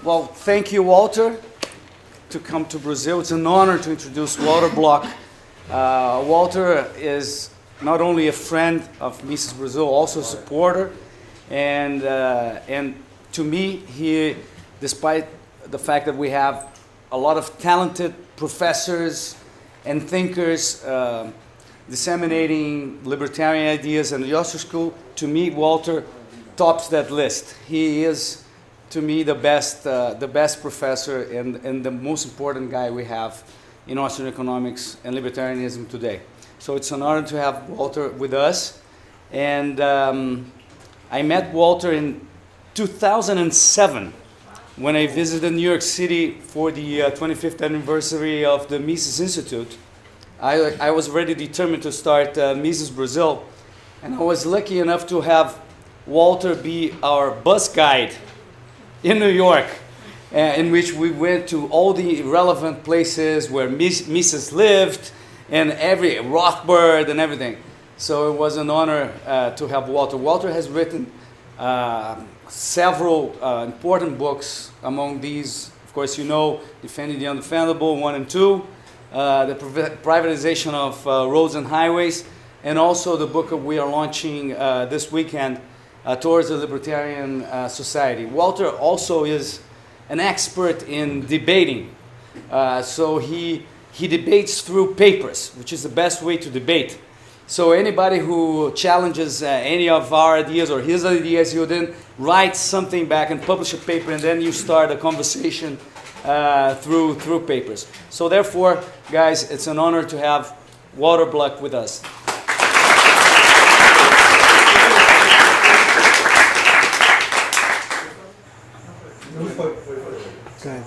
Well, thank you, Walter, to come to Brazil. It's an honor to introduce Walter Block. Walter is not only a friend of Mrs. Brazil, also a supporter. And to me, he, despite the fact that we have a lot of talented professors and thinkers disseminating libertarian ideas in the Austrian school, to me, Walter tops that list. He is, to me, the best professor and the most important guy we have in Austrian economics and libertarianism today. So it's an honor to have Walter with us. And I met Walter in 2007 when I visited New York City for the 25th anniversary of the Mises Institute. I was already determined to start Mises Brazil, and I was lucky enough to have Walter be our bus guide in New York, in which we went to all the relevant places where Mises lived, and every Rothbard and everything. So it was an honor to have Walter. Walter has written several important books. Among these, of course, you know, Defending the Undefendable 1 and 2, the Privatization of Roads and Highways, and also the book that we are launching this weekend, Towards the Libertarian Society. Walter also is an expert in debating. So he debates through papers, which is the best way to debate. So anybody who challenges any of our ideas or his ideas, you then write something back and publish a paper, and then you start a conversation through papers. So therefore, guys, it's an honor to have Walter Block with us. Good.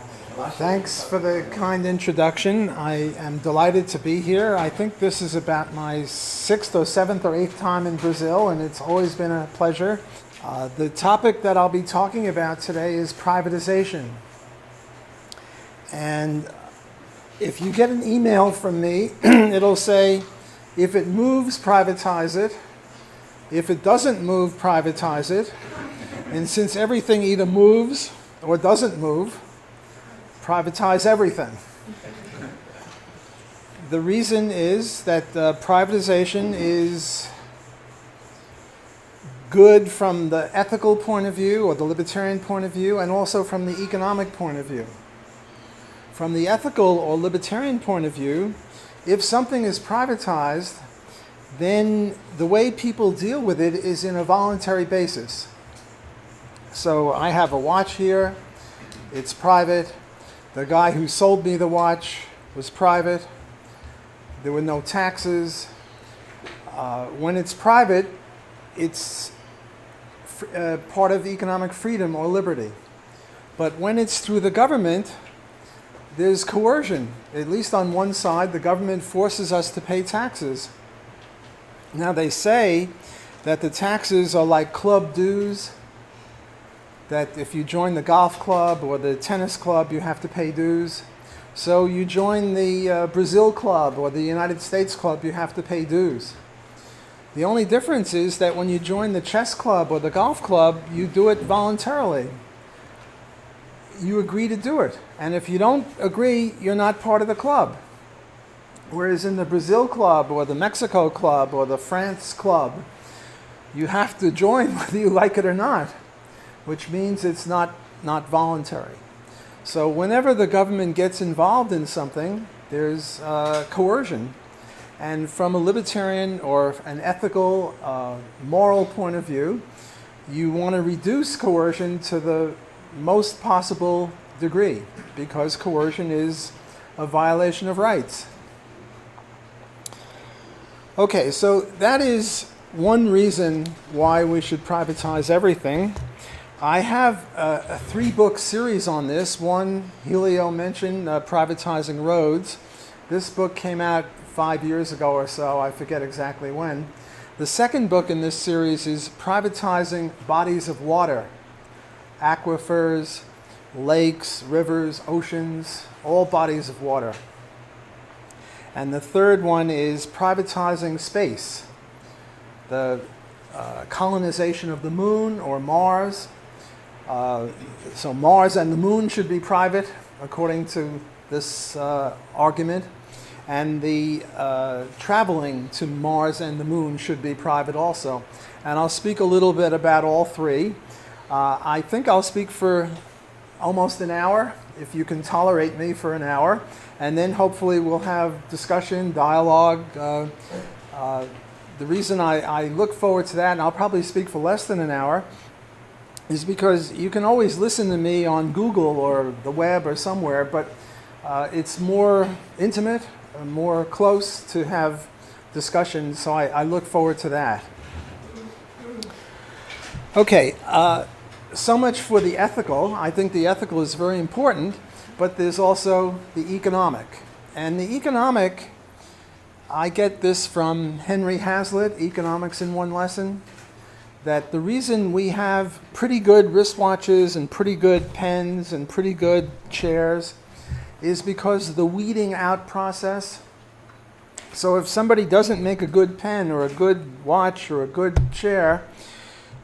Thanks for the kind introduction. I am delighted to be here. I think this is about my 6th or 7th or 8th time in Brazil, and it's always been a pleasure. The topic that I'll be talking about today is privatization. And if you get an email from me, it'll say, if it moves, privatize it. If it doesn't move, privatize it. And since everything either moves or doesn't move, privatize everything. The reason is that privatization is good from the ethical point of view or the libertarian point of view, and also from the economic point of view. From the ethical or libertarian point of view, if something is privatized, then the way people deal with it is in a voluntary basis. So I have a watch here, it's private. The guy who sold me the watch was private. There were no taxes. When it's private, it's part of economic freedom or liberty. But when it's through the government, there's coercion. At least on one side, the government forces us to pay taxes. Now they say that the taxes are like club dues, that if you join the golf club or the tennis club, you have to pay dues. So you join the Brazil club or the United States club, you have to pay dues. The only difference is that when you join the chess club or the golf club, you do it voluntarily. You agree to do it. And if you don't agree, you're not part of the club. Whereas in the Brazil club or the Mexico club or the France club, you have to join whether you like it or not, which means it's not voluntary. So whenever the government gets involved in something, there's coercion. And from a libertarian or an ethical, moral point of view, you want to reduce coercion to the most possible degree, because coercion is a violation of rights. Okay, so that is one reason why we should privatize everything. I have a 3-book series on this. One, Helio mentioned, Privatizing Roads. This book came out 5 years ago or so, I forget exactly when. The second book in this series is Privatizing Bodies of Water, aquifers, lakes, rivers, oceans, all bodies of water. And the third one is Privatizing Space, the colonization of the moon or Mars, So Mars and the Moon should be private, according to this argument. And the traveling to Mars and the Moon should be private also. And I'll speak a little bit about all three. I think I'll speak for almost an hour, if you can tolerate me for an hour. And then hopefully we'll have discussion, dialogue. The reason I look forward to that, and I'll probably speak for less than an hour, is because you can always listen to me on Google or the web or somewhere, but it's more intimate, more close to have discussions, so I look forward to that. Okay, so much for the ethical. I think the ethical is very important, but there's also the economic. And the economic, I get this from Henry Hazlitt, Economics in One Lesson, that the reason we have pretty good wristwatches and pretty good pens and pretty good chairs is because of the weeding out process. So if somebody doesn't make a good pen or a good watch or a good chair,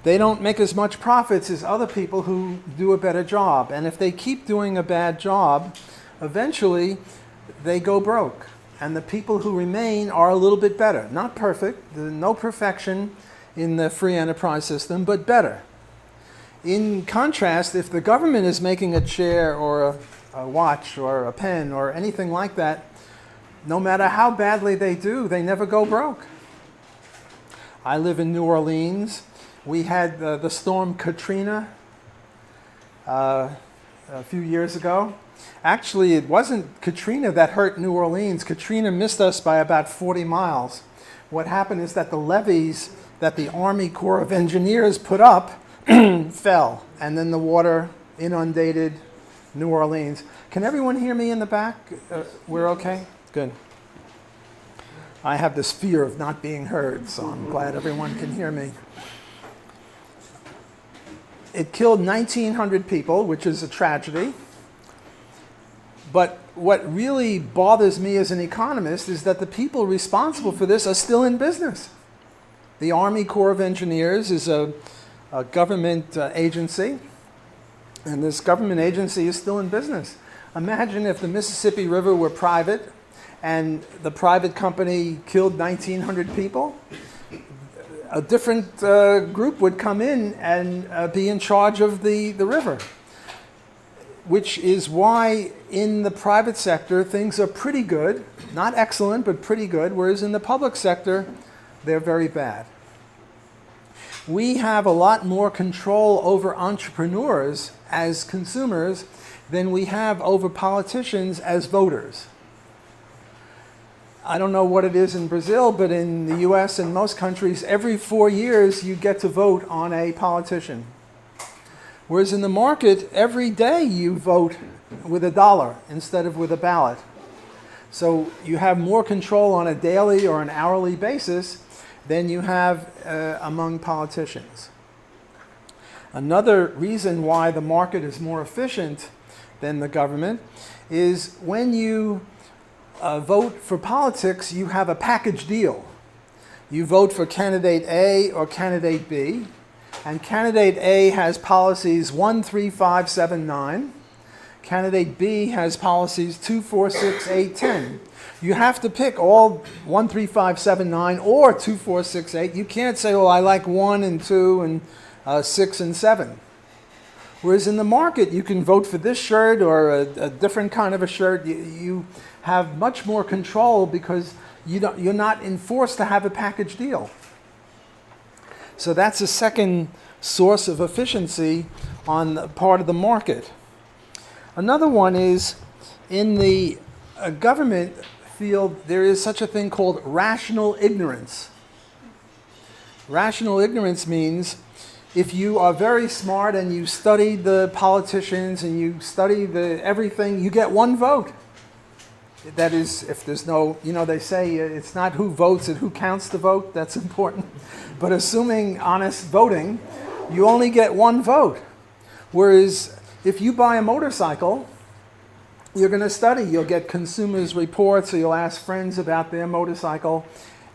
they don't make as much profits as other people who do a better job. And if they keep doing a bad job, eventually they go broke. And the people who remain are a little bit better. Not perfect, there's no perfection in the free enterprise system, but better. In contrast, if the government is making a chair or a watch or a pen or anything like that, no matter how badly they do, they never go broke. I live in New Orleans. We had the storm Katrina a few years ago. Actually, it wasn't Katrina that hurt New Orleans. Katrina missed us by about 40 miles. What happened is that the levees that the Army Corps of Engineers put up fell, and then the water inundated New Orleans. Can everyone hear me in the back? We're okay? Good. I have this fear of not being heard, so I'm glad everyone can hear me. It killed 1,900 people, which is a tragedy. But what really bothers me as an economist is that the people responsible for this are still in business. The Army Corps of Engineers is a government agency, and this government agency is still in business. Imagine if the Mississippi River were private and the private company killed 1,900 people. A different group would come in and be in charge of the river, which is why in the private sector things are pretty good, not excellent, but pretty good, whereas in the public sector they're very bad. We have a lot more control over entrepreneurs as consumers than we have over politicians as voters. I don't know what it is in Brazil, but in the US and most countries, every 4 years you get to vote on a politician. Whereas in the market, every day you vote with $1 instead of with a ballot. So you have more control on a daily or an hourly basis than you have among politicians. Another reason why the market is more efficient than the government is when you vote for politics, you have a package deal. You vote for candidate A or candidate B, and candidate A has policies 1, 3, 5, 7, 9. Candidate B has policies 2, 4, 6, 8, 10. You have to pick all 1, 3, 5, 7, 9 or 2, 4, 6, 8. You can't say, well, I like 1 and 2 and 6 and 7. Whereas in the market, you can vote for this shirt or a different kind of a shirt. You have much more control because you're not enforced to have a package deal. So that's a second source of efficiency on the part of the market. Another one is in the government field, there is such a thing called rational ignorance. Rational ignorance means if you are very smart and you study the politicians and you study everything, you get one vote. That is, if there's no, they say it's not who votes, it's who counts the vote. That's important. But assuming honest voting, you only get one vote. Whereas if you buy a motorcycle, you're going to study. You'll get consumers' reports, or you'll ask friends about their motorcycle.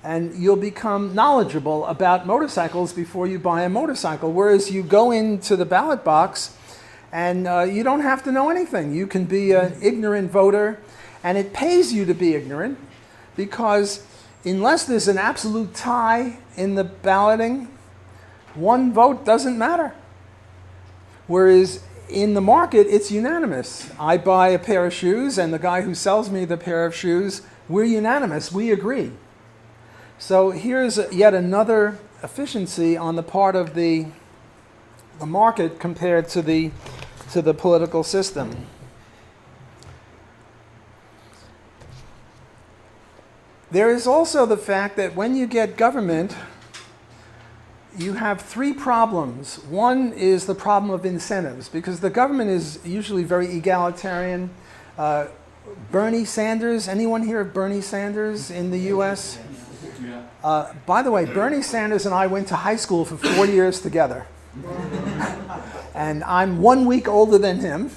and you'll become knowledgeable about motorcycles before you buy a motorcycle. Whereas you go into the ballot box and you don't have to know anything. You can be an ignorant voter, and it pays you to be ignorant, because unless there's an absolute tie in the balloting, one vote doesn't matter. Whereas in the market, it's unanimous. I buy a pair of shoes, and the guy who sells me the pair of shoes, we're unanimous. We agree. So here's yet another efficiency on the part of the market compared to the political system. There is also the fact that when you get government, you have three problems. One is the problem of incentives, because the government is usually very egalitarian. Bernie Sanders, anyone here of Bernie Sanders in the US? By the way, Bernie Sanders and I went to high school for 4 years together. And I'm 1 week older than him.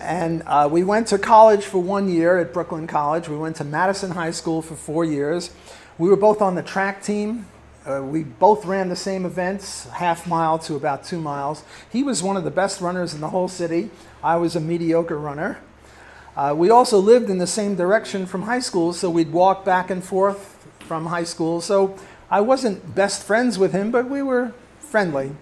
And we went to college for 1 year at Brooklyn College. We went to Madison High School for 4 years. We were both on the track team. We both ran the same events, half mile to about 2 miles. He was one of the best runners in the whole city. I was a mediocre runner. We also lived in the same direction from high school, so we'd walk back and forth from high school. So I wasn't best friends with him, but we were friendly.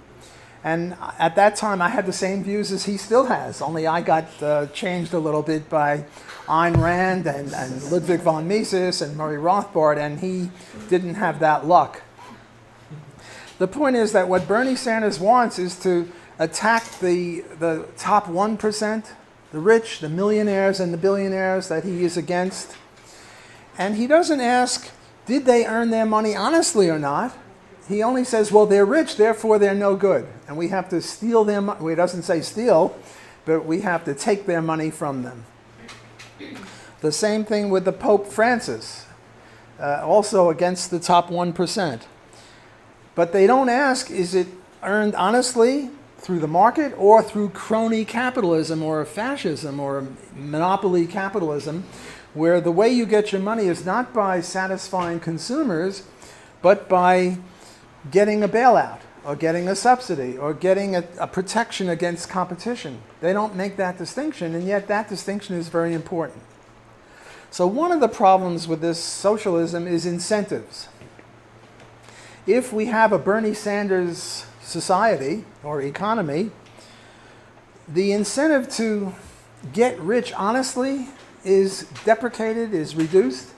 And at that time, I had the same views as he still has, only I got changed a little bit by Ayn Rand and Ludwig von Mises and Murray Rothbard, and he didn't have that luck. The point is that what Bernie Sanders wants is to attack the top 1%, the rich, the millionaires and the billionaires that he is against. And he doesn't ask, did they earn their money honestly or not? He only says, well, they're rich, therefore they're no good. And we have to steal their money. Well, he doesn't say steal, but we have to take their money from them. The same thing with the Pope Francis, also against the top 1%. But they don't ask, is it earned honestly through the market or through crony capitalism or fascism or monopoly capitalism, where the way you get your money is not by satisfying consumers, but by getting a bailout or getting a subsidy or getting a protection against competition. They don't make that distinction, and yet that distinction is very important. So one of the problems with this socialism is incentives. If we have a Bernie Sanders society or economy, the incentive to get rich honestly is deprecated, is reduced.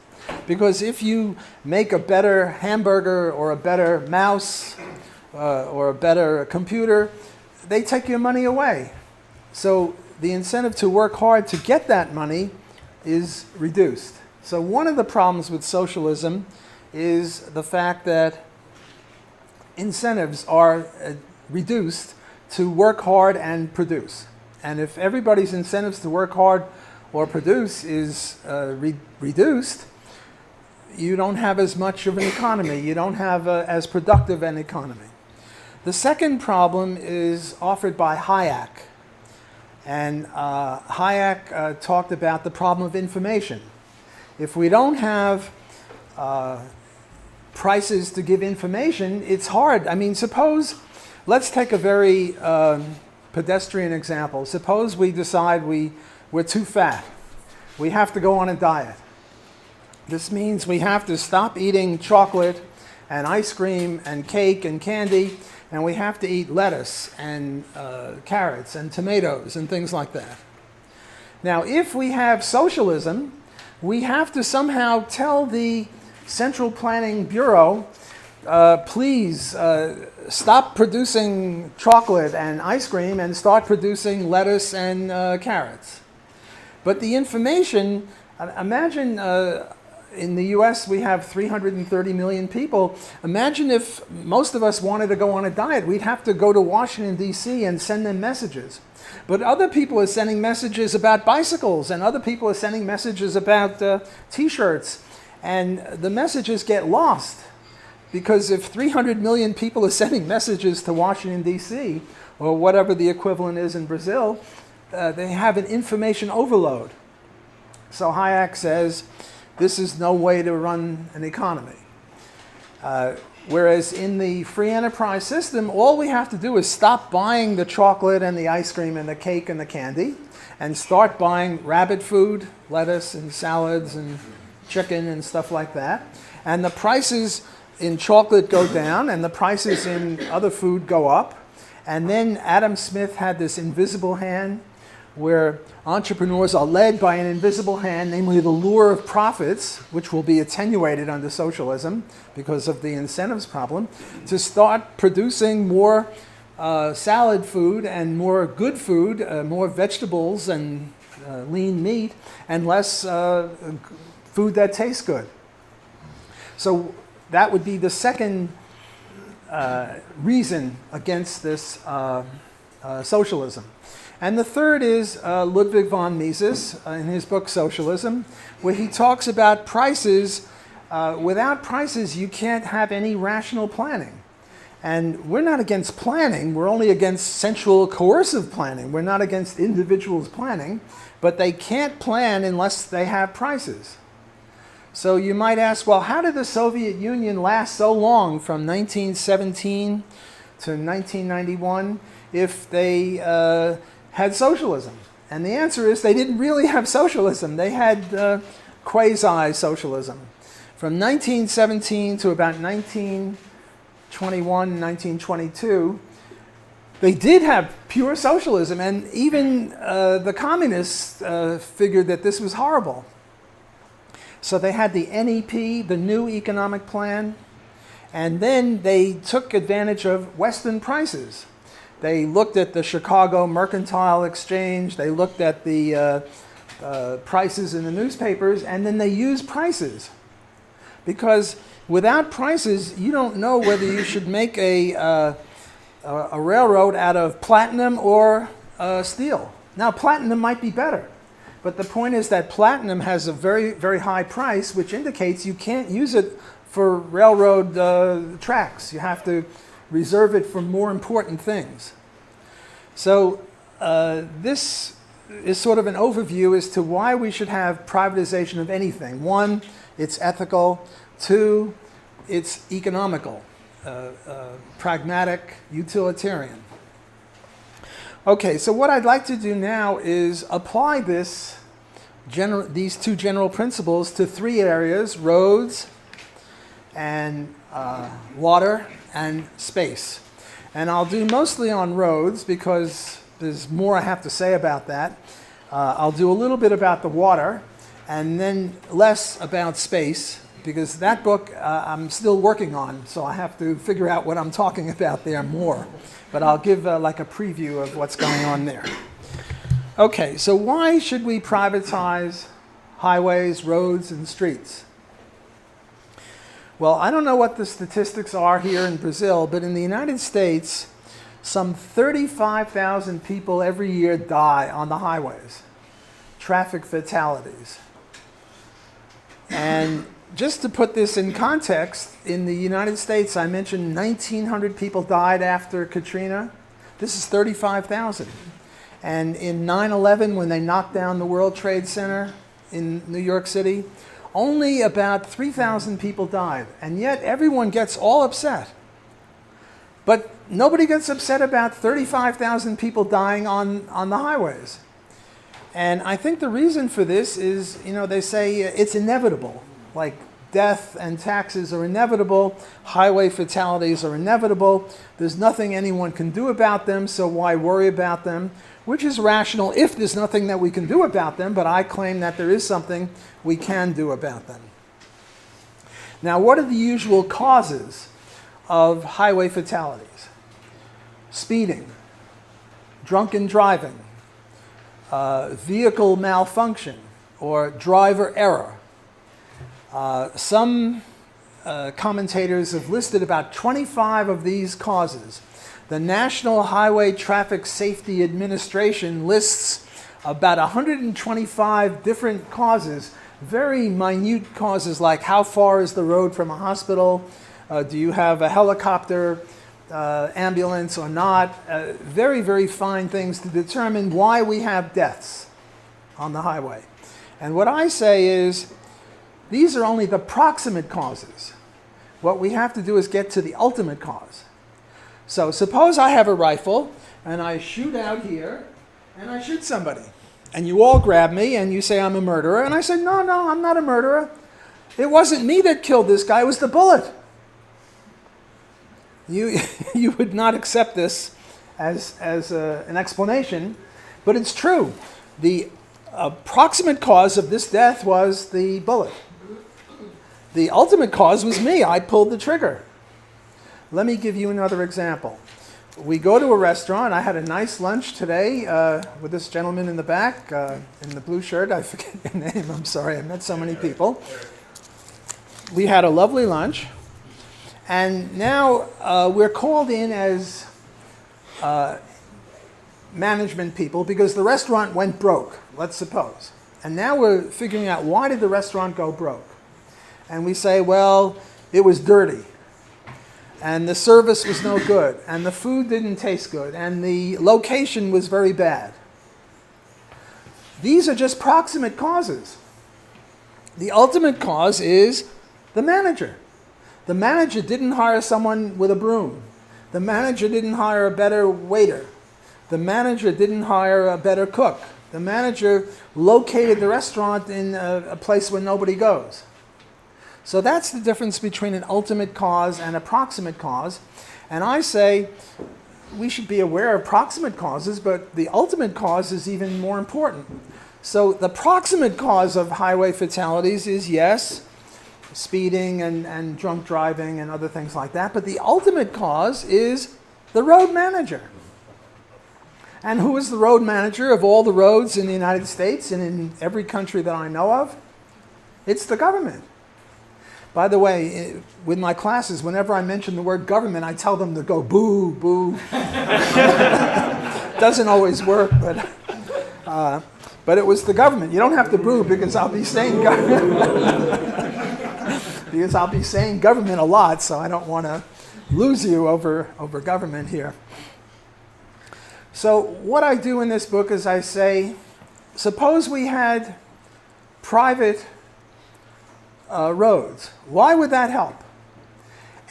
Because if you make a better hamburger or a better mouse or a better computer, they take your money away. So the incentive to work hard to get that money is reduced. So one of the problems with socialism is the fact that incentives are reduced to work hard and produce. And if everybody's incentives to work hard or produce is reduced, you don't have as much of an economy. You don't have as productive an economy. The second problem is offered by Hayek. And Hayek talked about the problem of information. If we don't have prices to give information, it's hard. I mean, suppose, let's take a very pedestrian example. Suppose we decide we're too fat. We have to go on a diet. This means we have to stop eating chocolate and ice cream and cake and candy, and we have to eat lettuce and carrots and tomatoes and things like that. Now, if we have socialism, we have to somehow tell the Central Planning Bureau, please stop producing chocolate and ice cream and start producing lettuce and carrots. But the information, imagine in the US we have 330 million people. Imagine if most of us wanted to go on a diet. We'd have to go to Washington, D.C. and send them messages. But other people are sending messages about bicycles, and other people are sending messages about T-shirts. And the messages get lost, because if 300 million people are sending messages to Washington, D.C., or whatever the equivalent is in Brazil, they have an information overload. So Hayek says, this is no way to run an economy. Whereas in the free enterprise system, all we have to do is stop buying the chocolate and the ice cream and the cake and the candy and start buying rabbit food, lettuce and salads and chicken and stuff like that. And the prices in chocolate go down and the prices in other food go up. And then Adam Smith had this invisible hand where entrepreneurs are led by an invisible hand, namely the lure of profits, which will be attenuated under socialism because of the incentives problem, to start producing more salad food and more good food, more vegetables and lean meat, and less food that tastes good. So that would be the second reason against this socialism. And the third is Ludwig von Mises in his book Socialism, where he talks about prices. Without prices, you can't have any rational planning. And we're not against planning, we're only against central coercive planning. We're not against individuals planning, but they can't plan unless they have prices. So you might ask, well, how did the Soviet Union last so long from 1917 to 1991 if they had socialism? And the answer is they didn't really have socialism. They had quasi-socialism. From 1917 to about 1921, 1922, they did have pure socialism, and even the communists figured that this was horrible. So they had the NEP, the New Economic Plan, and then they took advantage of Western prices. They looked at the Chicago Mercantile Exchange, they looked at the prices in the newspapers, and then they used prices. Because without prices, you don't know whether you should make a railroad out of platinum or steel. Now, platinum might be better, but the point is that platinum has a very, very high price, which indicates you can't use it for railroad tracks. You have to reserve it for more important things. So this is sort of an overview as to why we should have privatization of anything. One, it's ethical. Two, it's economical, pragmatic, utilitarian. Okay, so what I'd like to do now is apply these two general principles to three areas: roads and water and space. And I'll do mostly on roads because there's more I have to say about that. I'll do a little bit about the water and then less about space, because that book I'm still working on, so I have to figure out what I'm talking about there more. But I'll give like a preview of what's going on there. Okay, so why should we privatize highways, roads, and streets? Well, I don't know what the statistics are here in Brazil, but in the United States, some 35,000 people every year die on the highways. Traffic fatalities. And just to put this in context, in the United States, I mentioned 1,900 people died after Katrina. This is 35,000. And in 9/11, when they knocked down the World Trade Center in New York City, only about 3,000 people died. And yet everyone gets all upset. But nobody gets upset about 35,000 people dying on the highways. And I think the reason for this is, they say it's inevitable. Like death and taxes are inevitable, highway fatalities are inevitable, there's nothing anyone can do about them, so why worry about them? Which is rational if there's nothing that we can do about them, but I claim that there is something we can do about them. Now, what are the usual causes of highway fatalities? Speeding, drunken driving, vehicle malfunction, or driver error. Some commentators have listed about 25 of these causes. The National Highway Traffic Safety Administration lists about 125 different causes, very minute causes like how far is the road from a hospital, do you have a helicopter, ambulance or not, very, very fine things to determine why we have deaths on the highway. And what I say is, These are only the proximate causes. What we have to do is get to the ultimate cause. So suppose I have a rifle and I shoot out here and I shoot somebody. And you all grab me and you say I'm a murderer. And I say, no, I'm not a murderer. It wasn't me that killed this guy, it was the bullet. You would not accept this as an explanation, but it's true. The proximate cause of this death was the bullet. The ultimate cause was me. I pulled the trigger. Let me give you another example. We go to a restaurant. I had a nice lunch today with this gentleman in the back in the blue shirt. I forget your name. I'm sorry. I met so many people. We had a lovely lunch. And now we're called in as management people because the restaurant went broke, let's suppose. And now we're figuring out, why did the restaurant go broke? And we say, well, it was dirty. And the service was no good. And the food didn't taste good. And the location was very bad. These are just proximate causes. The ultimate cause is the manager. The manager didn't hire someone with a broom. The manager didn't hire a better waiter. The manager didn't hire a better cook. The manager located the restaurant in a place where nobody goes. So that's the difference between an ultimate cause and a proximate cause. And I say we should be aware of proximate causes, but the ultimate cause is even more important. So the proximate cause of highway fatalities is, yes, speeding and drunk driving and other things like that. But the ultimate cause is the road manager. And who is the road manager of all the roads in the United States and in every country that I know of? It's the government. By the way, with my classes, whenever I mention the word government, I tell them to go boo, boo. Doesn't always work, but it was the government. You don't have to boo because I'll be saying because I'll be saying government a lot, so I don't want to lose you over government here. So what I do in this book is I say, suppose we had private roads. Why would that help?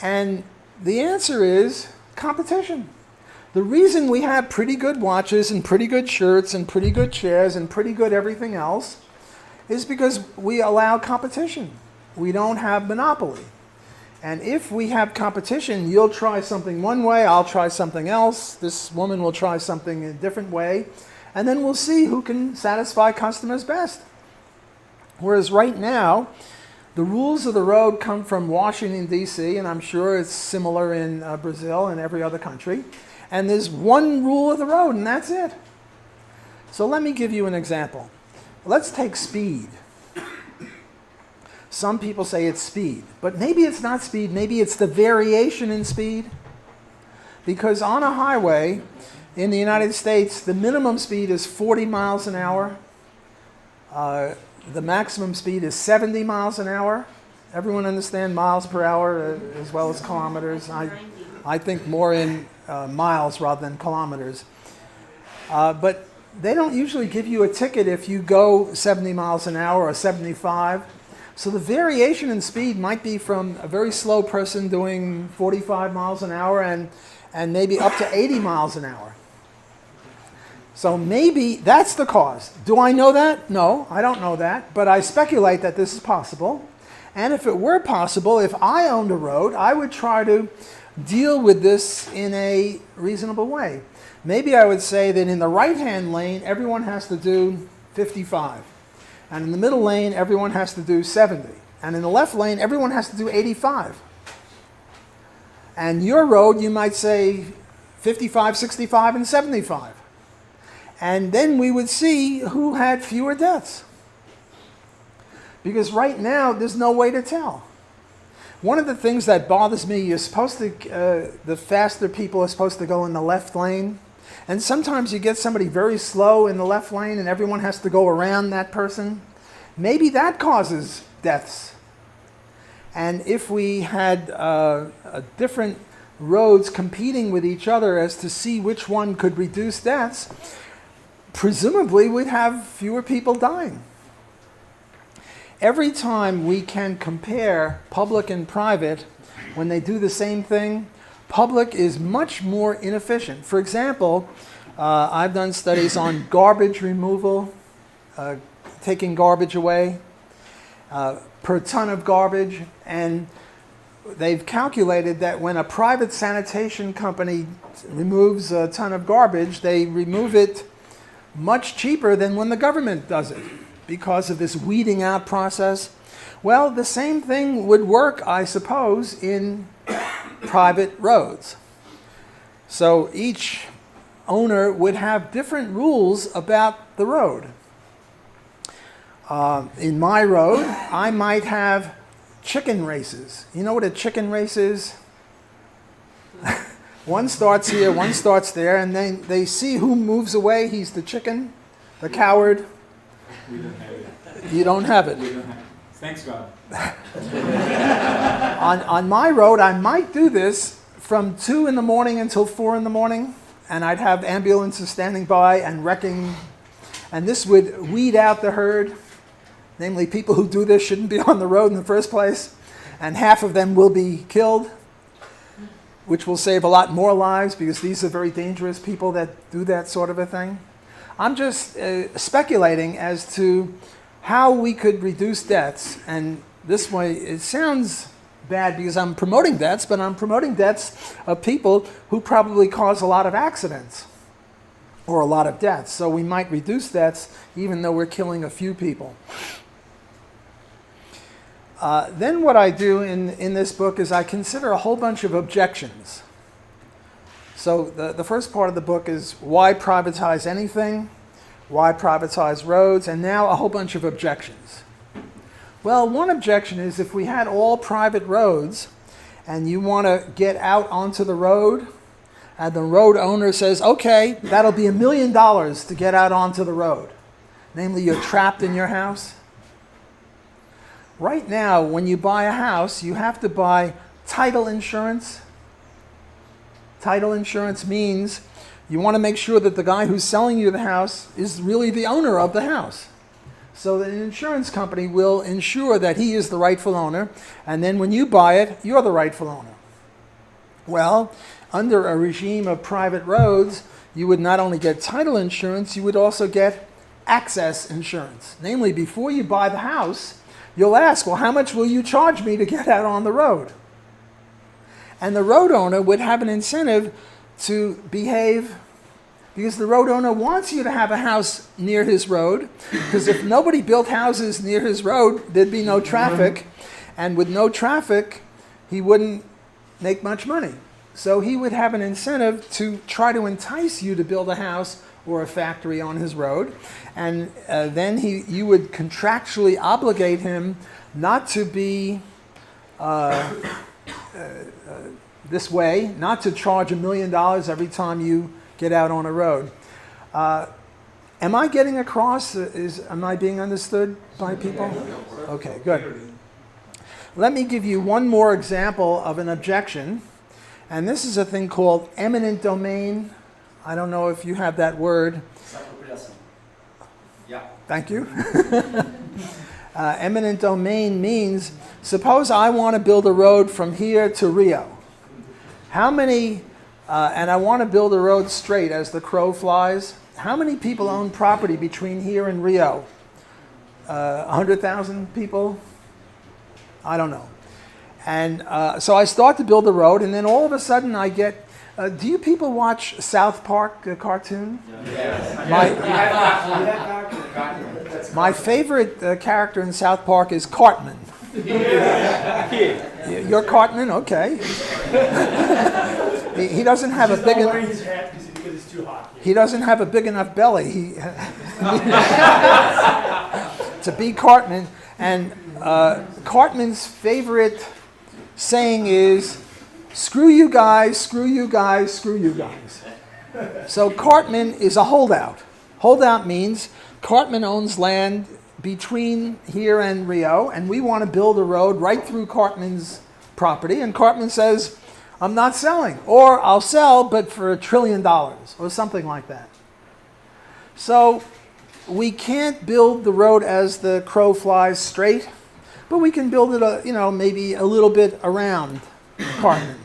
And the answer is competition. The reason we have pretty good watches and pretty good shirts and pretty good chairs and pretty good everything else is because we allow competition. We don't have monopoly. And if we have competition, you'll try something one way, I'll try something else, this woman will try something in a different way, and then we'll see who can satisfy customers best. Whereas right now, the rules of the road come from Washington, D.C., and I'm sure it's similar in Brazil and every other country. And there's one rule of the road, and that's it. So let me give you an example. Let's take speed. Some people say it's speed, but maybe it's not speed, maybe it's the variation in speed. Because on a highway in the United States, the minimum speed is 40 miles an hour. The maximum speed is 70 miles an hour. Everyone understand miles per hour as well as kilometers? I think more in miles rather than kilometers. But they don't usually give you a ticket if you go 70 miles an hour or 75. So the variation in speed might be from a very slow person doing 45 miles an hour and maybe up to 80 miles an hour. So maybe that's the cause. Do I know that? No, I don't know that. But I speculate that this is possible. And if it were possible, if I owned a road, I would try to deal with this in a reasonable way. Maybe I would say that in the right-hand lane, everyone has to do 55. And in the middle lane, everyone has to do 70. And in the left lane, everyone has to do 85. And your road, you might say 55, 65, and 75. And then we would see who had fewer deaths. Because right now, there's no way to tell. One of the things that bothers me, you're supposed to, the faster people are supposed to go in the left lane. And sometimes you get somebody very slow in the left lane and everyone has to go around that person. Maybe that causes deaths. And if we had different roads competing with each other as to see which one could reduce deaths, presumably we'd have fewer people dying. every time we can compare public and private, when they do the same thing, public is much more inefficient. For example, I've done studies on garbage removal, taking garbage away per ton of garbage, and they've calculated that when a private sanitation company removes a ton of garbage, they remove it much cheaper than when the government does it because of this weeding out process. Well, the same thing would work, I suppose, in private roads. So each owner would have different rules about the road. In my road, I might have chicken races. You know what a chicken race is? One starts here, one starts there, and then they see who moves away. He's the chicken, the coward. We don't have it. You don't have it. We don't have it. Thanks, God. On my road, I might do this from 2 in the morning until 4 in the morning, and I'd have ambulances standing by and wrecking, and this would weed out the herd. Namely, people who do this shouldn't be on the road in the first place, and half of them will be killed, which will save a lot more lives because these are very dangerous people that do that sort of a thing. I'm just speculating as to how we could reduce deaths, and this way it sounds bad because I'm promoting deaths, but I'm promoting deaths of people who probably cause a lot of accidents or a lot of deaths. So we might reduce deaths even though we're killing a few people. Then what I do in this book is I consider a whole bunch of objections. So the first part of the book is why privatize anything, why privatize roads, and now a whole bunch of objections. Well, one objection is if we had all private roads and you want to get out onto the road, and the road owner says, okay, that'll be $1 million to get out onto the road. Namely, you're trapped in your house. Right now, when you buy a house, you have to buy title insurance. Title insurance means you want to make sure that the guy who's selling you the house is really the owner of the house. So that an insurance company will ensure that he is the rightful owner, and then when you buy it, you're the rightful owner. Well, under a regime of private roads, you would not only get title insurance, you would also get access insurance. Namely, before you buy the house, you'll ask, well, how much will you charge me to get out on the road? And the road owner would have an incentive to behave because the road owner wants you to have a house near his road, because if nobody built houses near his road, there'd be no traffic, and with no traffic, he wouldn't make much money. So he would have an incentive to try to entice you to build a house or a factory on his road, and then you would contractually obligate him not to be this way, not to charge $1 million every time you get out on a road. Am I getting across? Am I being understood by people? Okay, good. Let me give you one more example of an objection, and this is a thing called eminent domain. I don't know if you have that word. Yeah. Thank you. Eminent domain means, suppose I want to build a road from here to Rio. How many, and I want to build a road straight as the crow flies, how many people own property between here and Rio? 100,000 people? I don't know. And so I start to build the road, and then all of a sudden I get, do you people watch South Park, the cartoon? Yes. My favorite character in South Park is Cartman. You're Cartman? Okay. He doesn't have a big enough. He doesn't have a big enough belly. To be Cartman, and Cartman's favorite saying is, "Screw you guys, screw you guys, screw you guys." So Cartman is a holdout. Holdout means Cartman owns land between here and Rio, and we want to build a road right through Cartman's property, and Cartman says, I'm not selling, or I'll sell, but for $1 trillion, or something like that. So we can't build the road as the crow flies straight, but we can build it, maybe a little bit around Cartman.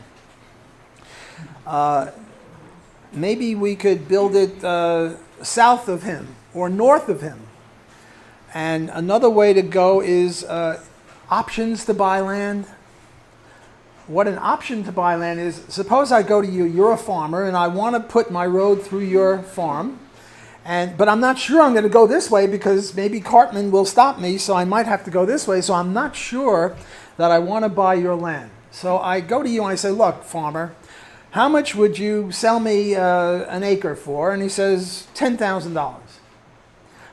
Maybe we could build it south of him or north of him. And another way to go is options to buy land. What an option to buy land is, suppose I go to you, you're a farmer, and I want to put my road through your farm, but I'm not sure I'm going to go this way because maybe Cartman will stop me, so I might have to go this way, so I'm not sure that I want to buy your land. So I go to you and I say, look, farmer, how much would you sell me an acre for? And he says, $10,000.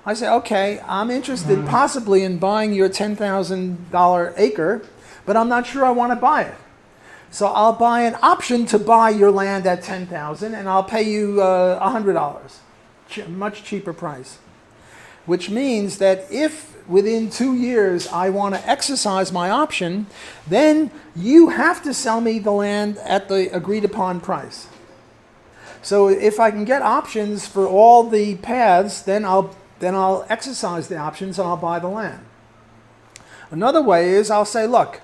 I say, okay, I'm interested possibly in buying your $10,000 acre, but I'm not sure I want to buy it. So I'll buy an option to buy your land at $10,000, and I'll pay you $100, much cheaper price. Which means that if within 2 years I want to exercise my option, then you have to sell me the land at the agreed upon price. So if I can get options for all the paths, then I'll exercise the options and I'll buy the land. Another way is I'll say, look,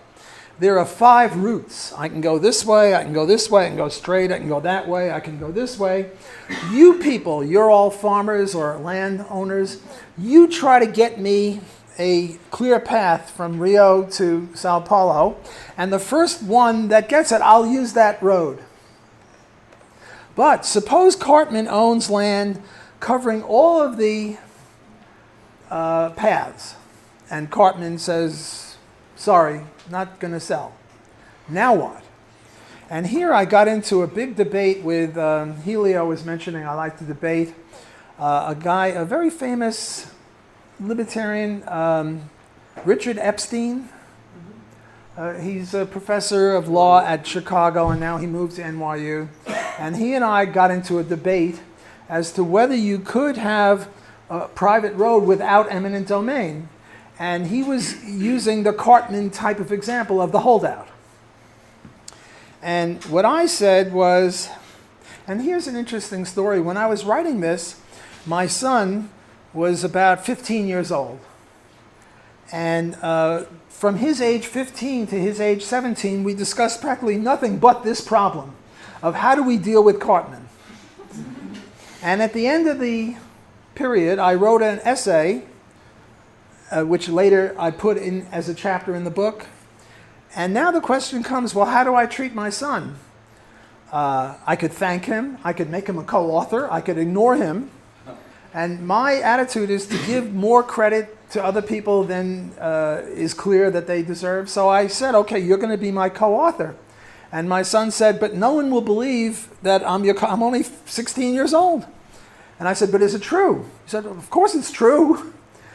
there are 5 routes. I can go this way, I can go this way, I can go straight, I can go that way, I can go this way. You people, you're all farmers or landowners, you try to get me a clear path from Rio to Sao Paulo, and the first one that gets it, I'll use that road. But suppose Cartman owns land covering all of the paths, and Cartman says, sorry, not going to sell. Now what? And here I got into a big debate with, Helio was mentioning, I like to debate, a very famous libertarian, Richard Epstein. He's a professor of law at Chicago, and now he moved to NYU. And he and I got into a debate as to whether you could have a private road without eminent domain. And he was using the Cartman type of example of the holdout. And what I said was, and here's an interesting story. When I was writing this, my son was about 15 years old. And from his age 15 to his age 17, we discussed practically nothing but this problem of how do we deal with Cartman. And at the end of the period, I wrote an essay which later I put in as a chapter in the book. And now the question comes, well, how do I treat my son? I could thank him, I could make him a co-author, I could ignore him. And my attitude is to give more credit to other people than is clear that they deserve. So I said, okay, you're going to be my co-author. And my son said, but no one will believe that I'm only 16 years old. And I said, but is it true? He said, of course it's true.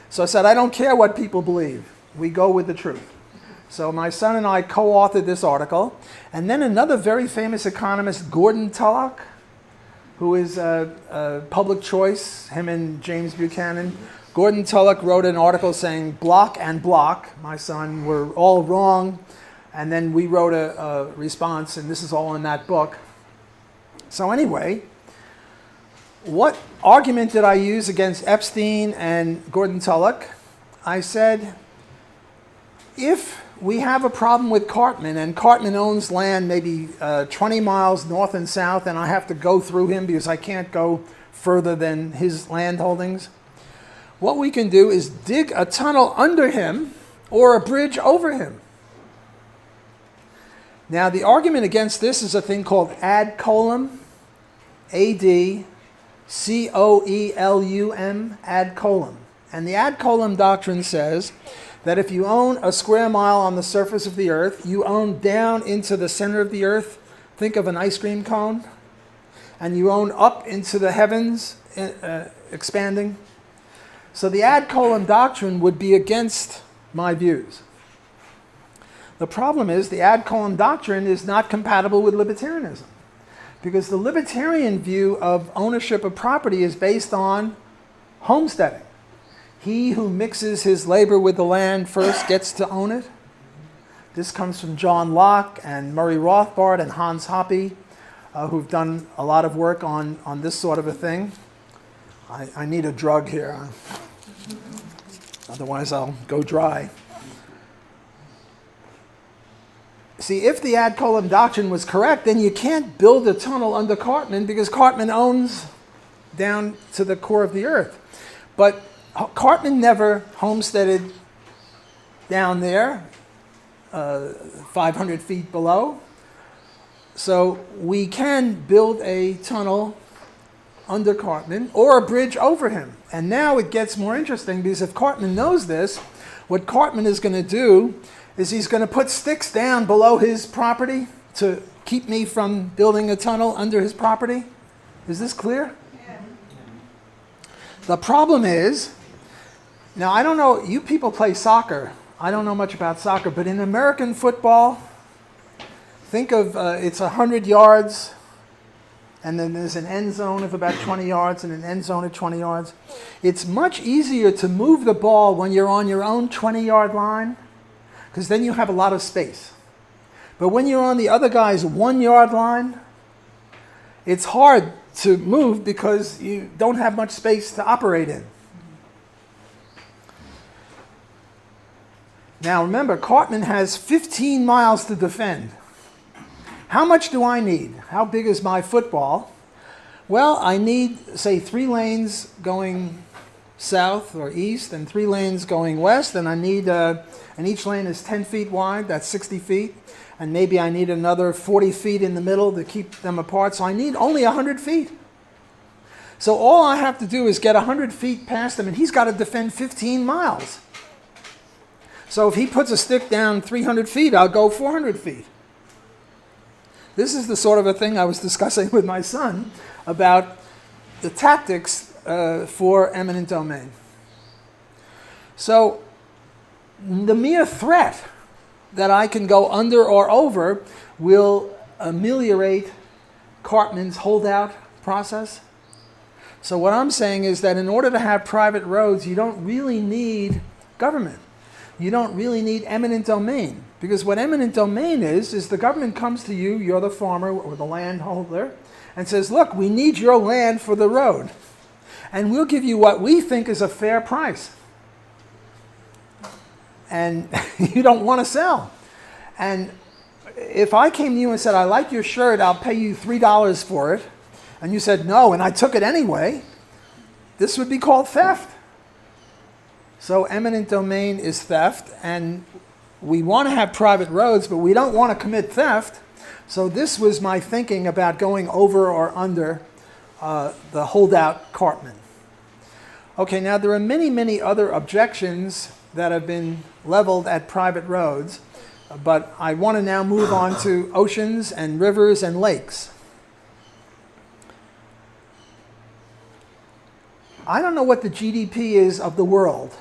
So I said, I don't care what people believe. We go with the truth. So my son and I co-authored this article. And then another very famous economist, Gordon Tullock, who is a public choice, him and James Buchanan. Gordon Tullock wrote an article saying block and block, my son, were all wrong. And then we wrote a response, and this is all in that book. So anyway, what argument did I use against Epstein and Gordon Tullock? I said, if we have a problem with Cartman, and Cartman owns land maybe 20 miles north and south, and I have to go through him because I can't go further than his land holdings, what we can do is dig a tunnel under him or a bridge over him. Now, the argument against this is a thing called ad coelum, A-D-C-O-E-L-U-M, ad coelum. And the ad coelum doctrine says that if you own a square mile on the surface of the earth, you own down into the center of the earth, think of an ice cream cone, and you own up into the heavens, expanding. So the ad coelum doctrine would be against my views. The problem is the ad coelum doctrine is not compatible with libertarianism, because the libertarian view of ownership of property is based on homesteading. He who mixes his labor with the land first gets to own it. This comes from John Locke and Murray Rothbard and Hans Hoppe, who've done a lot of work on this sort of a thing. I need a drug here. Otherwise, I'll go dry. See, if the ad coelum doctrine was correct, then you can't build a tunnel under Cartman because Cartman owns down to the core of the earth. But Cartman never homesteaded down there, 500 feet below. So we can build a tunnel under Cartman or a bridge over him. And now it gets more interesting because if Cartman knows this, what Cartman is going to do is he's going to put sticks down below his property to keep me from building a tunnel under his property. Is this clear? Yeah. The problem is, now I don't know, you people play soccer. I don't know much about soccer, but in American football, think of it's 100 yards, and then there's an end zone of about 20 yards and an end zone of 20 yards. It's much easier to move the ball when you're on your own 20-yard line, because then you have a lot of space. But when you're on the other guy's 1-yard line, it's hard to move because you don't have much space to operate in. Now remember, Cartman has 15 miles to defend. How much do I need? How big is my football? Well, I need, say, 3 lanes going south or east and 3 lanes going west, and I need, and each lane is 10 feet wide, that's 60 feet, and maybe I need another 40 feet in the middle to keep them apart, so I need only 100 feet. So all I have to do is get 100 feet past him, and he's got to defend 15 miles. So if he puts a stick down 300 feet, I'll go 400 feet. This is the sort of a thing I was discussing with my son about the tactics for eminent domain. So the mere threat that I can go under or over will ameliorate Cartman's holdout process. So what I'm saying is that in order to have private roads, you don't really need government. You don't really need eminent domain. Because what eminent domain is the government comes to you, you're the farmer or the landholder, and says, look, we need your land for the road. And we'll give you what we think is a fair price. And you don't want to sell. And if I came to you and said, I like your shirt, I'll pay you $3 for it, and you said no, and I took it anyway, this would be called theft. So eminent domain is theft, and we want to have private roads, but we don't want to commit theft. So this was my thinking about going over or under the holdout Cartman. Okay, now there are many, many other objections that have been leveled at private roads, but I want to now move on to oceans and rivers and lakes. I don't know what the GDP is of the world,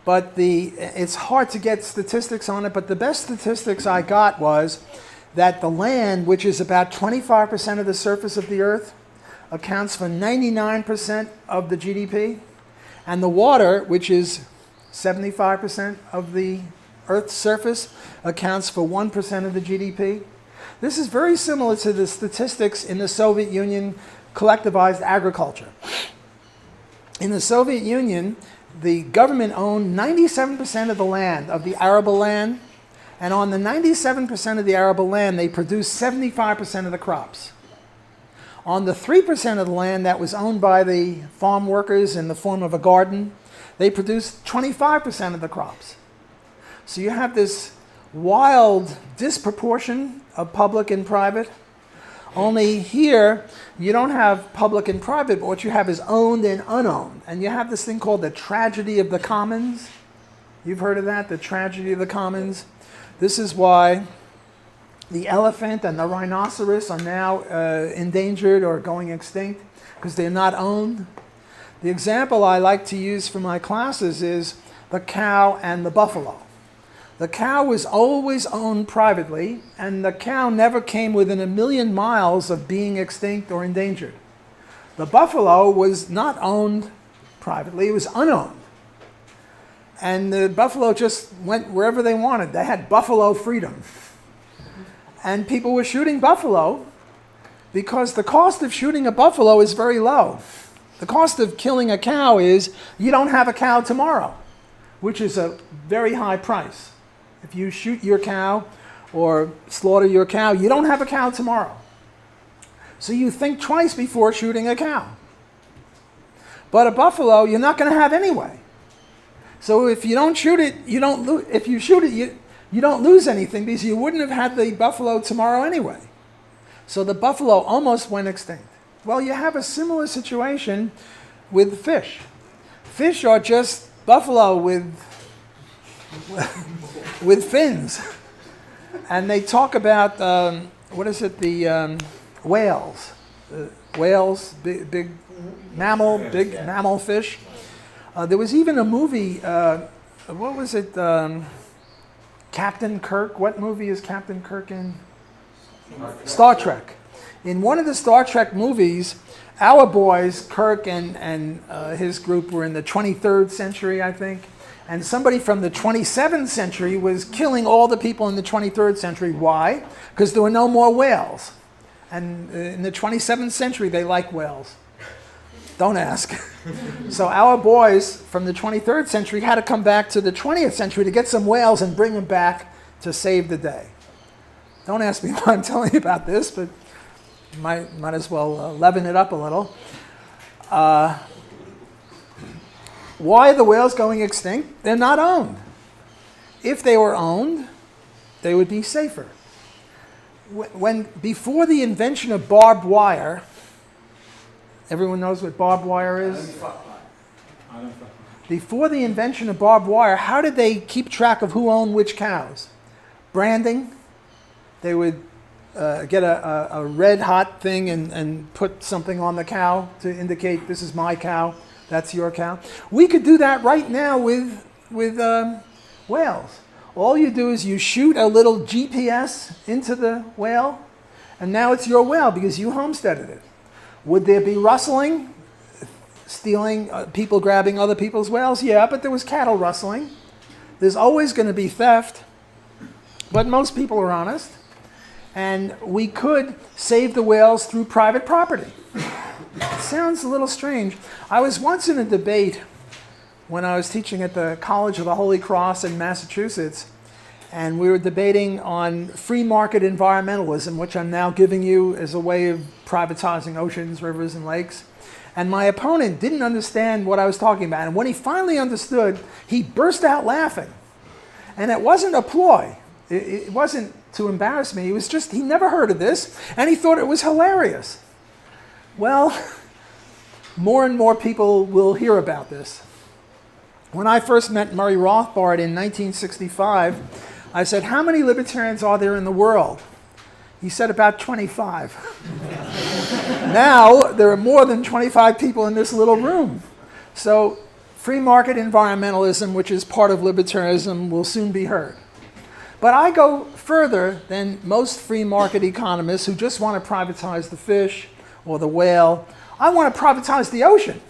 but it's hard to get statistics on it, but the best statistics I got was that the land, which is about 25% of the surface of the earth, accounts for 99% of the GDP, and the water, which is 75% of the Earth's surface, accounts for 1% of the GDP. This is very similar to the statistics in the Soviet Union collectivized agriculture. In the Soviet Union, the government owned 97% of the land, of the arable land, and on the 97% of the arable land, they produced 75% of the crops. On the 3% of the land that was owned by the farm workers in the form of a garden, they produced 25% of the crops. So you have this wild disproportion of public and private. Only here, you don't have public and private, but what you have is owned and unowned. And you have this thing called the tragedy of the commons. You've heard of that, the tragedy of the commons. This is why the elephant and the rhinoceros are now endangered or going extinct, because they're not owned. The example I like to use for my classes is the cow and the buffalo. The cow was always owned privately, and the cow never came within 1,000,000 miles of being extinct or endangered. The buffalo was not owned privately, it was unowned. And the buffalo just went wherever they wanted. They had buffalo freedom. And people were shooting buffalo because the cost of shooting a buffalo is very low. The cost of killing a cow is you don't have a cow tomorrow. which is a very high price. If you shoot your cow or slaughter your cow, you don't have a cow tomorrow. So you think twice before shooting a cow. But a buffalo, you're not going to have anyway. So if you don't shoot it, you don't lose. If you shoot it, you don't lose anything because you wouldn't have had the buffalo tomorrow anyway. So the buffalo almost went extinct. Well, you have a similar situation with fish. Fish are just buffalo with fins. And they talk about, the whales. Whales, big mammal fish. There was even a movie, what was it, Captain Kirk? What movie is Captain Kirk in? Star Trek. In one of the Star Trek movies, our boys, Kirk and his group, were in the 23rd century, I think. And somebody from the 27th century was killing all the people in the 23rd century. Why? Because there were no more whales. And in the 27th century, they like whales. Don't ask. So our boys from the 23rd century had to come back to the 20th century to get some whales and bring them back to save the day. Don't ask me why I'm telling you about this, but you might as well leaven it up a little. Why are the whales going extinct? They're not owned. If they were owned, they would be safer. Before the invention of barbed wire, everyone knows what barbed wire is? Before the invention of barbed wire, how did they keep track of who owned which cows? Branding. They would get a red hot thing and put something on the cow to indicate this is my cow, that's your cow. We could do that right now with whales. All you do is you shoot a little GPS into the whale, and now it's your whale because you homesteaded it. Would there be rustling, stealing, people grabbing other people's whales? Yeah, but there was cattle rustling. There's always going to be theft, but most people are honest. And we could save the whales through private property. It sounds a little strange. I was once in a debate when I was teaching at the College of the Holy Cross in Massachusetts, and we were debating on free market environmentalism, which I'm now giving you as a way of privatizing oceans, rivers, and lakes. And my opponent didn't understand what I was talking about. And when he finally understood, he burst out laughing. And it wasn't a ploy. It wasn't to embarrass me. It was just, he never heard of this, and he thought it was hilarious. Well, more and more people will hear about this. When I first met Murray Rothbard in 1965, I said, how many libertarians are there in the world? He said about 25. Now, there are more than 25 people in this little room. So, free market environmentalism, which is part of libertarianism, will soon be heard. But I go further than most free market economists who just want to privatize the fish or the whale. I want to privatize the ocean.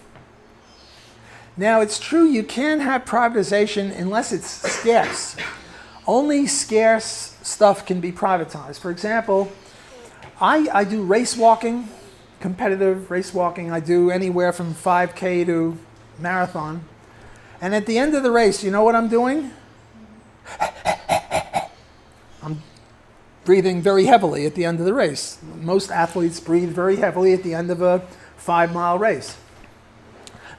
Now, it's true you can't have privatization unless it's scarce. Only scarce stuff can be privatized. For example, I do race walking, competitive race walking. I do anywhere from 5K to marathon. And at the end of the race, you know what I'm doing? I'm breathing very heavily at the end of the race. Most athletes breathe very heavily at the end of a 5-mile race.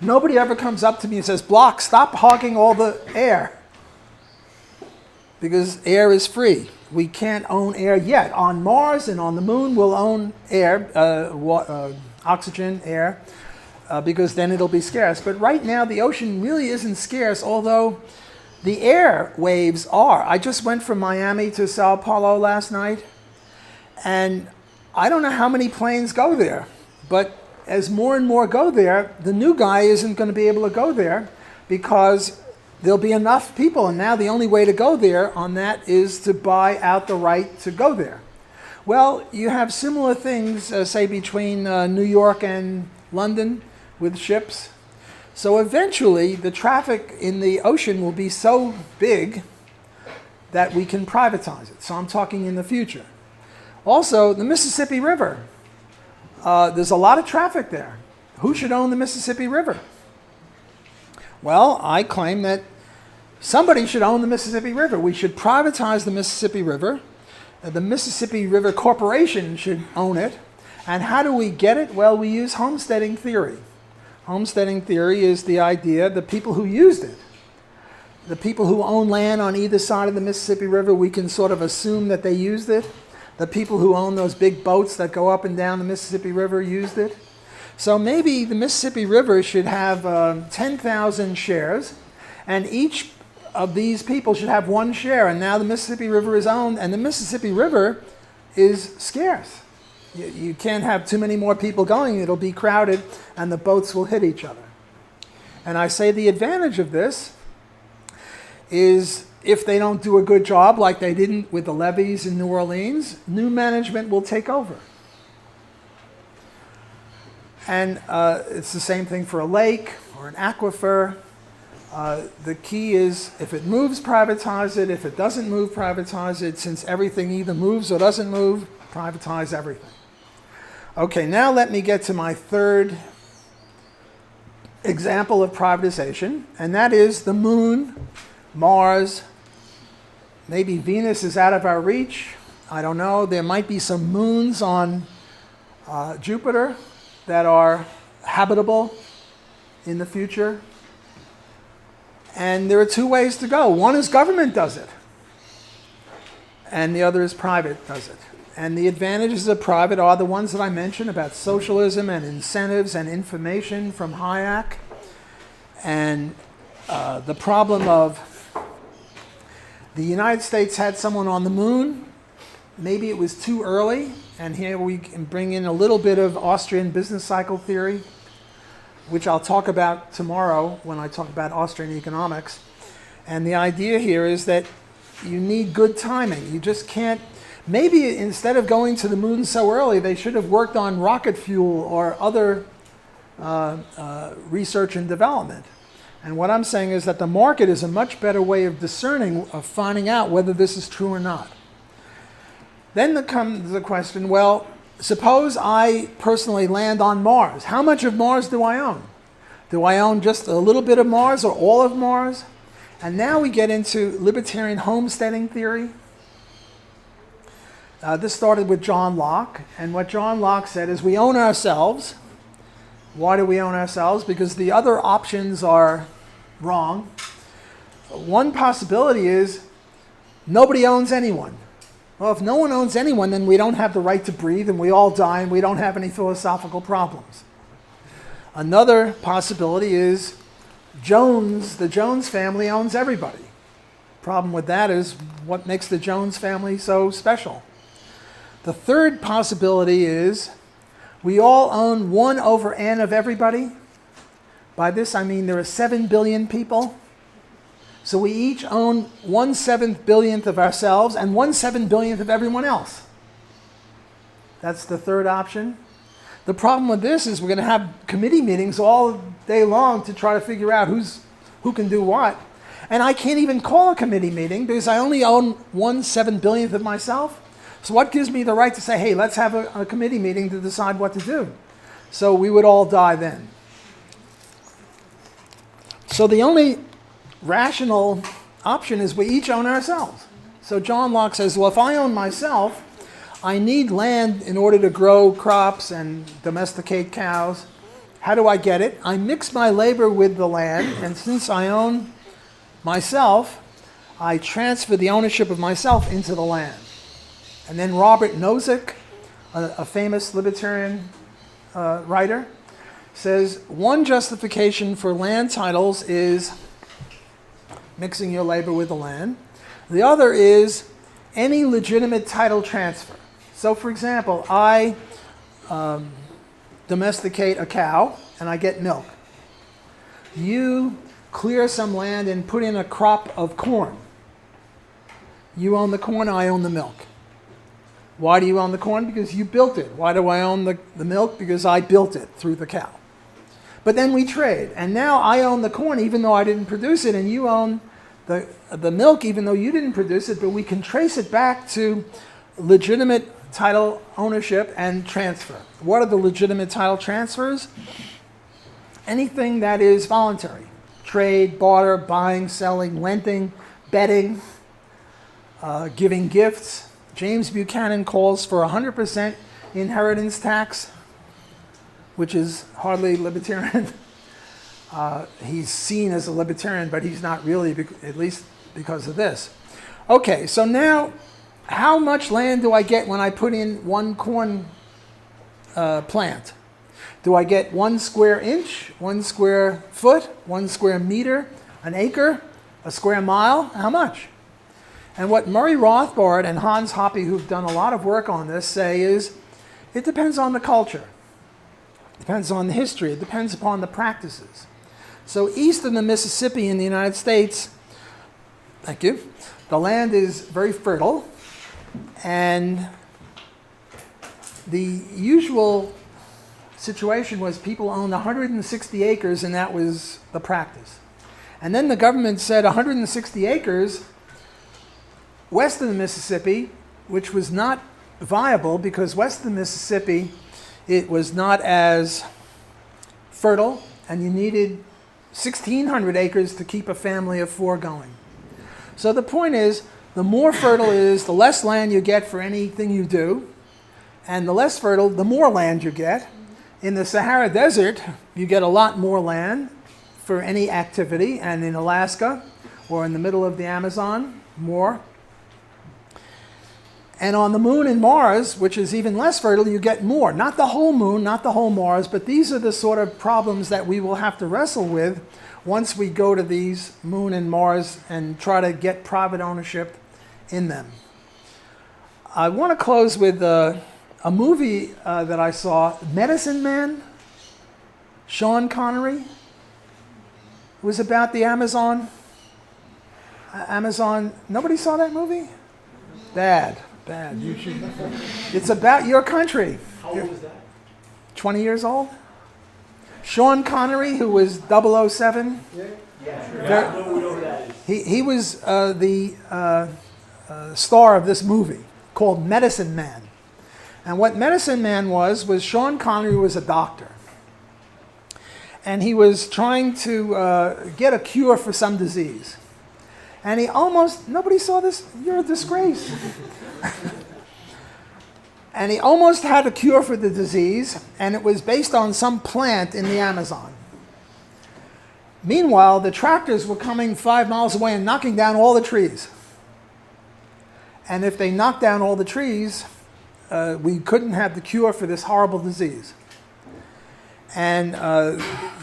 Nobody ever comes up to me and says, Block, stop hogging all the air. Because air is free. We can't own air yet. On Mars and on the moon, we'll own air, oxygen, air, because then it'll be scarce. But right now, the ocean really isn't scarce, although the air waves are. I just went from Miami to Sao Paulo last night, and I don't know how many planes go there, but as more and more go there, the new guy isn't going to be able to go there because there'll be enough people, and now the only way to go there on that is to buy out the right to go there. Well, you have similar things, say, between New York and London with ships. So eventually, the traffic in the ocean will be so big that we can privatize it. So I'm talking in the future. Also, the Mississippi River. There's a lot of traffic there. Who should own the Mississippi River? Well, I claim that somebody should own the Mississippi River. We should privatize the Mississippi River. The Mississippi River Corporation should own it. And how do we get it? Well, we use homesteading theory. Homesteading theory is the idea, the people who used it, the people who own land on either side of the Mississippi River, we can sort of assume that they used it. The people who own those big boats that go up and down the Mississippi River used it. So maybe the Mississippi River should have 10,000 shares, and each of these people should have one share. And now the Mississippi River is owned, and the Mississippi River is scarce. You can't have too many more people going. It'll be crowded, and the boats will hit each other. And I say the advantage of this is if they don't do a good job like they didn't with the levees in New Orleans, new management will take over. And it's the same thing for a lake or an aquifer. The key is if it moves, privatize it. If it doesn't move, privatize it. Since everything either moves or doesn't move, privatize everything. Okay, now let me get to my third example of privatization, and that is the moon, Mars. Maybe Venus is out of our reach. I don't know. There might be some moons on Jupiter that are habitable in the future. And there are two ways to go. One is government does it, and the other is private does it. And the advantages of private are the ones that I mentioned about socialism and incentives and information from Hayek. And the problem of the United States had someone on the moon. Maybe it was too early. And here we can bring in a little bit of Austrian business cycle theory, which I'll talk about tomorrow when I talk about Austrian economics. And the idea here is that you need good timing. You just can't. Maybe instead of going to the moon so early, they should have worked on rocket fuel or other research and development. And what I'm saying is that the market is a much better way of discerning, of finding out whether this is true or not. Then there comes the question, well, suppose I personally land on Mars. How much of Mars do I own? Do I own just a little bit of Mars or all of Mars? And now we get into libertarian homesteading theory. This started with John Locke, and what John Locke said is we own ourselves. Why do we own ourselves? Because the other options are wrong. One possibility is nobody owns anyone. Well, if no one owns anyone, then we don't have the right to breathe, and we all die, and we don't have any philosophical problems. Another possibility is the Jones family owns everybody. Problem with that is what makes the Jones family so special. The third possibility is we all own 1 over n of everybody. By this I mean there are 7 billion people. So we each own 1/7 billionth of ourselves and 1/7 billionth of everyone else. That's the third option. The problem with this is we're going to have committee meetings all day long to try to figure out who can do what. And I can't even call a committee meeting because I only own 1/7 billionth of myself. So what gives me the right to say, hey, let's have a committee meeting to decide what to do? So we would all die then. So the only rational option is we each own ourselves. So John Locke says, well, if I own myself, I need land in order to grow crops and domesticate cows. How do I get it? I mix my labor with the land, and since I own myself, I transfer the ownership of myself into the land. And then Robert Nozick, a famous libertarian writer, says one justification for land titles is mixing your labor with the land. The other is any legitimate title transfer. So for example, I domesticate a cow and I get milk. You clear some land and put in a crop of corn. You own the corn, I own the milk. Why do you own the corn? Because you built it. Why do I own the milk? Because I built it through the cow. But then we trade, and now I own the corn even though I didn't produce it, and you own the milk even though you didn't produce it, but we can trace it back to legitimate title ownership and transfer. What are the legitimate title transfers? Anything that is voluntary. trade, barter, buying, selling, lending, betting, giving gifts. James Buchanan calls for 100% inheritance tax, which is hardly libertarian. He's seen as a libertarian, but he's not really, at least because of this. Okay, so now, how much land do I get when I put in one corn plant? Do I get 1 square inch, 1 square foot, 1 square meter, an acre, a square mile? How much? And what Murray Rothbard and Hans Hoppe, who've done a lot of work on this, say is, it depends on the culture. It depends on the history. It depends upon the practices. So east of the Mississippi in the United States, thank you, the land is very fertile, and the usual situation was people owned 160 acres, and that was the practice. And then the government said 160 acres west of the Mississippi, which was not viable because west of the Mississippi it was not as fertile, and you needed 1,600 acres to keep a family of 4 going. So the point is, the more fertile it is, the less land you get for anything you do, and the less fertile, the more land you get. In the Sahara Desert, you get a lot more land for any activity, and in Alaska or in the middle of the Amazon, more. And on the moon and Mars, which is even less fertile, you get more. Not the whole moon, not the whole Mars, but these are the sort of problems that we will have to wrestle with once we go to these moon and Mars and try to get private ownership in them. I want to close with a movie that I saw, Medicine Man, Sean Connery. It was about the Amazon. Nobody saw that movie? Bad. You should. It's about your country. How old was that? 20 years old. Sean Connery, who was 007. Yeah. No, we know who that is. He was the star of this movie called Medicine Man. And what Medicine Man was Sean Connery was a doctor. And he was trying to get a cure for some disease. And he almost, nobody saw this, you're a disgrace. And he almost had a cure for the disease, and it was based on some plant in the Amazon. Meanwhile, the tractors were coming 5 miles away and knocking down all the trees. And if they knocked down all the trees, we couldn't have the cure for this horrible disease. And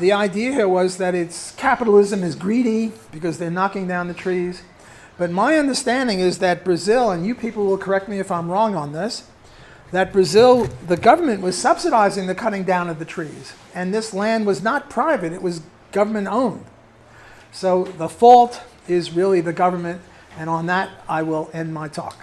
the idea here was that capitalism is greedy because they're knocking down the trees. But my understanding is that Brazil, and you people will correct me if I'm wrong on this, that Brazil, the government was subsidizing the cutting down of the trees. And this land was not private, it was government owned. So the fault is really the government, and on that I will end my talk.